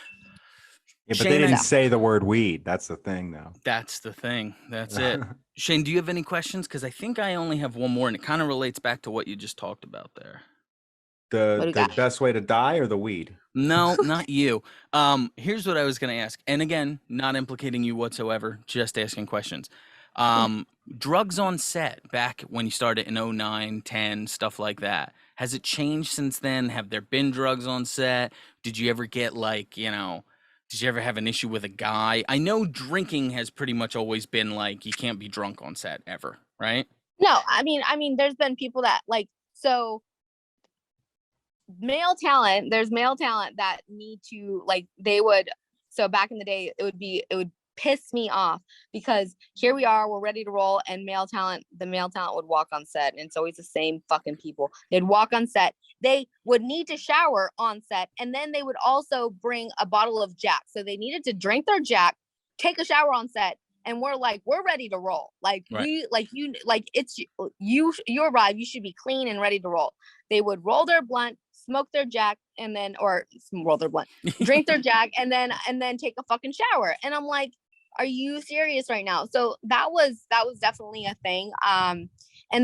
but Shane, they didn't say the word weed. That's the thing, though. That's the thing. That's it. Shane, do you have any questions? Because I think I only have one more, and it kind of relates back to what you just talked about there. The best way to die or the weed? No, not you. Here's what I was going to ask. And again, not implicating you whatsoever, just asking questions. Drugs on set back when you started in 09, 10, stuff like that. Has it changed since then? Have there been drugs on set? Did you ever get like, you know, did you ever have an issue with a guy? I know drinking has pretty much always been like, you can't be drunk on set ever, right? No, I mean, there's been people that like, so there's male talent that need to like, so back in the day, it would piss me off because here we are, we're ready to roll, and the male talent would walk on set, and it's always the same fucking people. They'd walk on set, they would need to shower on set, and then they would also bring a bottle of Jack. So they needed to drink their Jack, take a shower on set, and we're ready to roll. Like, right. You arrive, you should be clean and ready to roll. They would roll their blunt, smoke their Jack, and then roll their blunt, drink their Jack, and then take a fucking shower. And I'm like, are you serious right now? So that was definitely a thing. And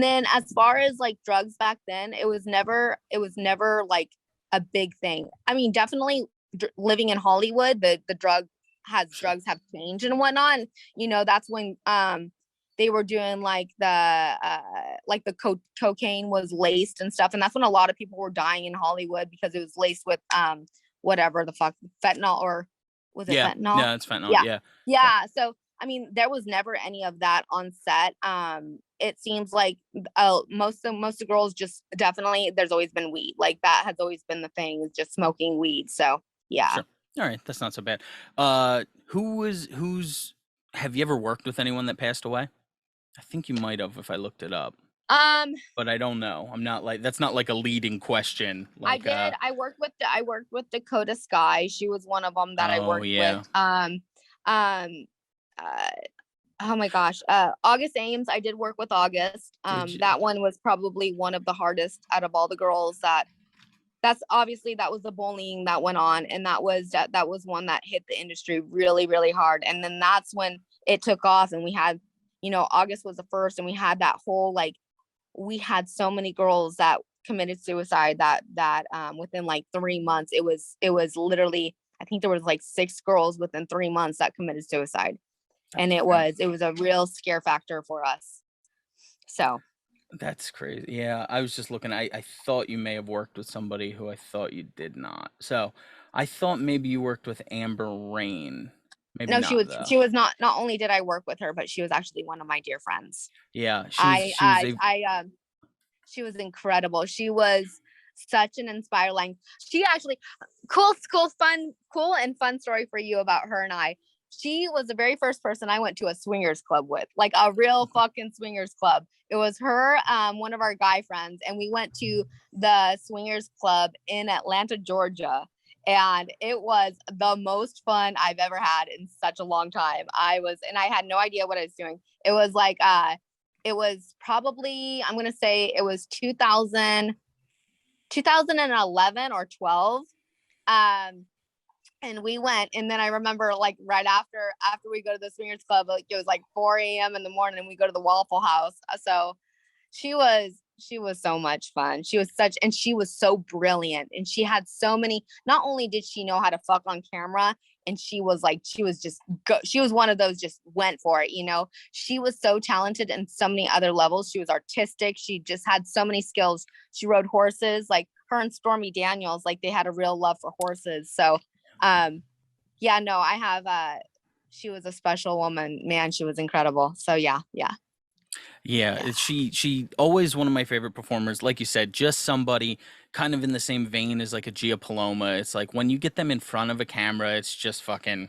then as far as like drugs back then, it was never like a big thing. I mean, definitely living in Hollywood, the drugs have changed and whatnot. And, you know, that's when they were doing like the cocaine was laced and stuff, and that's when a lot of people were dying in Hollywood because it was laced with whatever the fuck, fentanyl, or was it fentanyl? No, it's fentanyl. Yeah. So I mean, there was never any of that on set. It seems like most of the girls just definitely, there's always been weed. Like that has always been the thing, is just smoking weed. So yeah. Sure. All right, that's not so bad. Have you ever worked with anyone that passed away? I think you might have if I looked it up. But I don't know. I'm not like, that's not like a leading question. Like, I did. I worked with Dakota Sky. She was one of them that I worked with. Oh my gosh. August Ames. I did work with August. That one was probably one of the hardest out of all the girls. That was the bullying that went on, and that was one that hit the industry really, really hard. And then that's when it took off, and we had, you know, August was the first, and we had that whole, like, we had so many girls that committed suicide that within like 3 months, it was literally, I think there was like 6 girls within 3 months that committed suicide. And it was a real scare factor for us. So that's crazy. Yeah, I was just looking. I thought you may have worked with somebody who I thought you did not. So I thought maybe you worked with Amber Rain. Maybe no, not, she was not only did I work with her, but she was actually one of my dear friends. Yeah, she was incredible. She was such an inspiring, like, she actually, cool and fun story for you about her and I. She was the very first person I went to a swingers club with, like a real fucking swingers club. It was her, one of our guy friends, and we went to the swingers club in Atlanta, Georgia. And it was the most fun I've ever had in such a long time. I had no idea what I was doing. It was like, it was probably, I'm going to say it was 2011 or 12. And we went, and then I remember, like, right after we go to the swingers club, like, it was like 4 a.m. in the morning, and we go to the Waffle House. So she was so much fun. She was so brilliant, and she had so many, not only did she know how to fuck on camera, and she was one of those just went for it, you know. She was so talented in so many other levels. She was artistic. She just had so many skills. She rode horses, like her and Stormy Daniels, like they had a real love for horses. So she was a special woman, man. She was incredible. So yeah. She always one of my favorite performers. Like you said, just somebody kind of in the same vein as like a Gia Paloma. It's like when you get them in front of a camera, it's just fucking,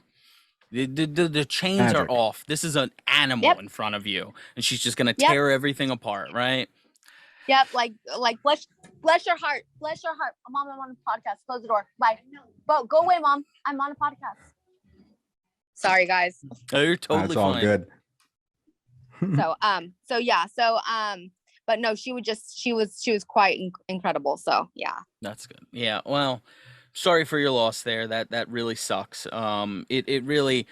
The chains are Magic. off. This is an animal in front of you, and she's just gonna tear everything apart, right? Yep, like bless your heart. Bless your heart. Mom, I'm on a podcast. Close the door. Bye. Go away, Mom. I'm on a podcast. Sorry, guys. Oh, you're totally That's all fine. good. But no, she was quite incredible. So yeah. That's good. Yeah. Well, sorry for your loss there. That really sucks. It really,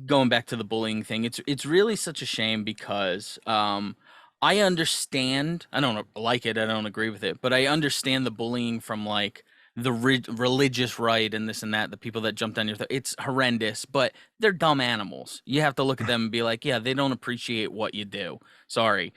going back to the bullying thing, it's really such a shame because I understand. I don't like it. I don't agree with it, but I understand the bullying from like the religious right and this and that. The people that jumped on your it's horrendous, but they're dumb animals. You have to look at them and be like, yeah, they don't appreciate what you do. Sorry.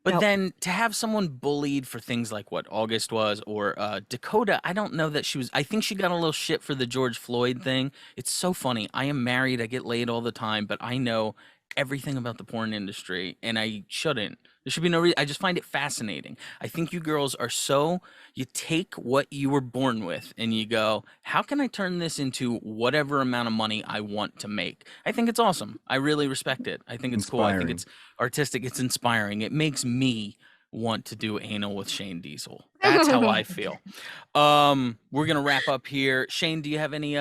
But then to have someone bullied for things like what August was or Dakota, I don't know that she was. I think she got a little shit for the George Floyd thing. It's so funny. I am married. I get laid all the time, but I know everything about the porn industry, and I shouldn't. There should be no reason. I just find it fascinating. I think you girls are so, you take what you were born with and you go, how can I turn this into whatever amount of money I want to make? I think it's awesome. I really respect it. I think it's cool. I think it's artistic. It's inspiring. It makes me want to do anal with Shane Diesel. That's how I feel. We're going to wrap up here. Shane, do you have any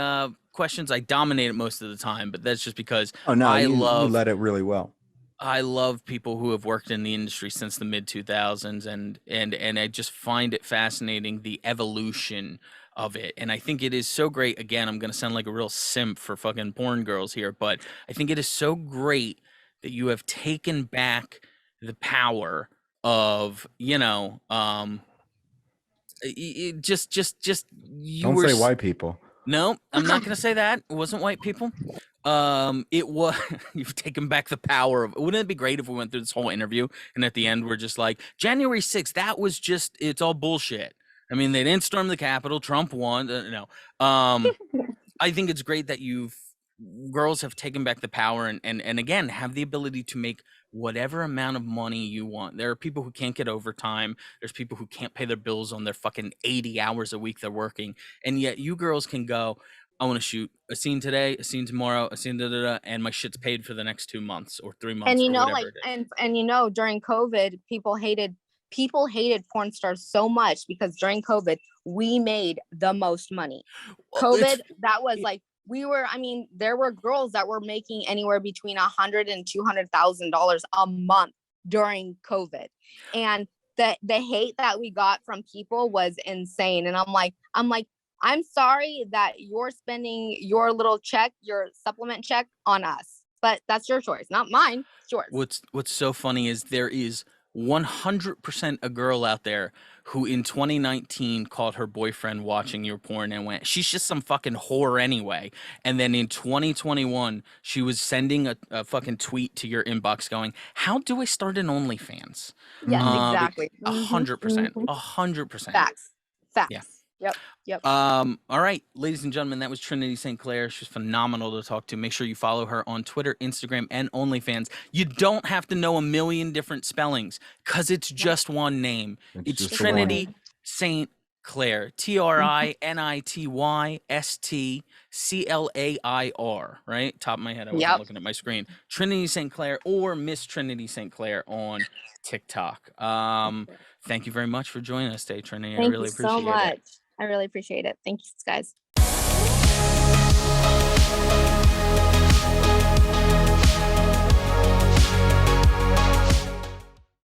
questions? I dominate it most of the time, but that's just because you led it really well. I love people who have worked in the industry since the mid 2000s, and I just find it fascinating, the evolution of it. And I think it is so great. Again, I'm going to sound like a real simp for fucking porn girls here, but I think it is so great that you have taken back the power of, you know, Don't say white people. No, I'm not going to say that. It wasn't white people. It was, you've taken back the power of, wouldn't it be great if we went through this whole interview and at the end we're just like, January 6th, that was just, it's all bullshit. I mean, they didn't storm the Capitol. Trump won. No. I think it's great that girls have taken back the power and again, have the ability to make whatever amount of money you want. There are people who can't get overtime. There's people who can't pay their bills on their fucking 80 hours a week they're working. And yet you girls can go, I want to shoot a scene today, a scene tomorrow, a scene and my shit's paid for the next 2 months or 3 months. And you know, like, and you know, during COVID, people hated porn stars so much because during COVID, we made the most money. COVID, that was like, there were girls that were making anywhere between $100,000 and $200,000 a month during COVID. And the hate that we got from people was insane. And I'm like, I'm sorry that you're spending your little check, your supplement check on us, but that's your choice, not mine. It's yours. What's so funny is there is 100% a girl out there who in 2019 caught her boyfriend watching your porn and went, she's just some fucking whore anyway. And then in 2021, she was sending a fucking tweet to your inbox going, how do I start an OnlyFans? Yes, exactly. 100%. 100%. Facts. Yeah. Yep. All right, ladies and gentlemen, that was Trinity St. Clair. She's phenomenal to talk to. Make sure you follow her on Twitter, Instagram, and OnlyFans. You don't have to know a million different spellings because it's just one name. It's Trinity St. Clair. TrinitystClair, right? Top of my head. I wasn't looking at my screen. Trinity St. Clair or Miss Trinity St. Clair on TikTok. Thank you very much for joining us today, Trinity. I really appreciate it. Thank you so much. I really appreciate it. Thanks, guys.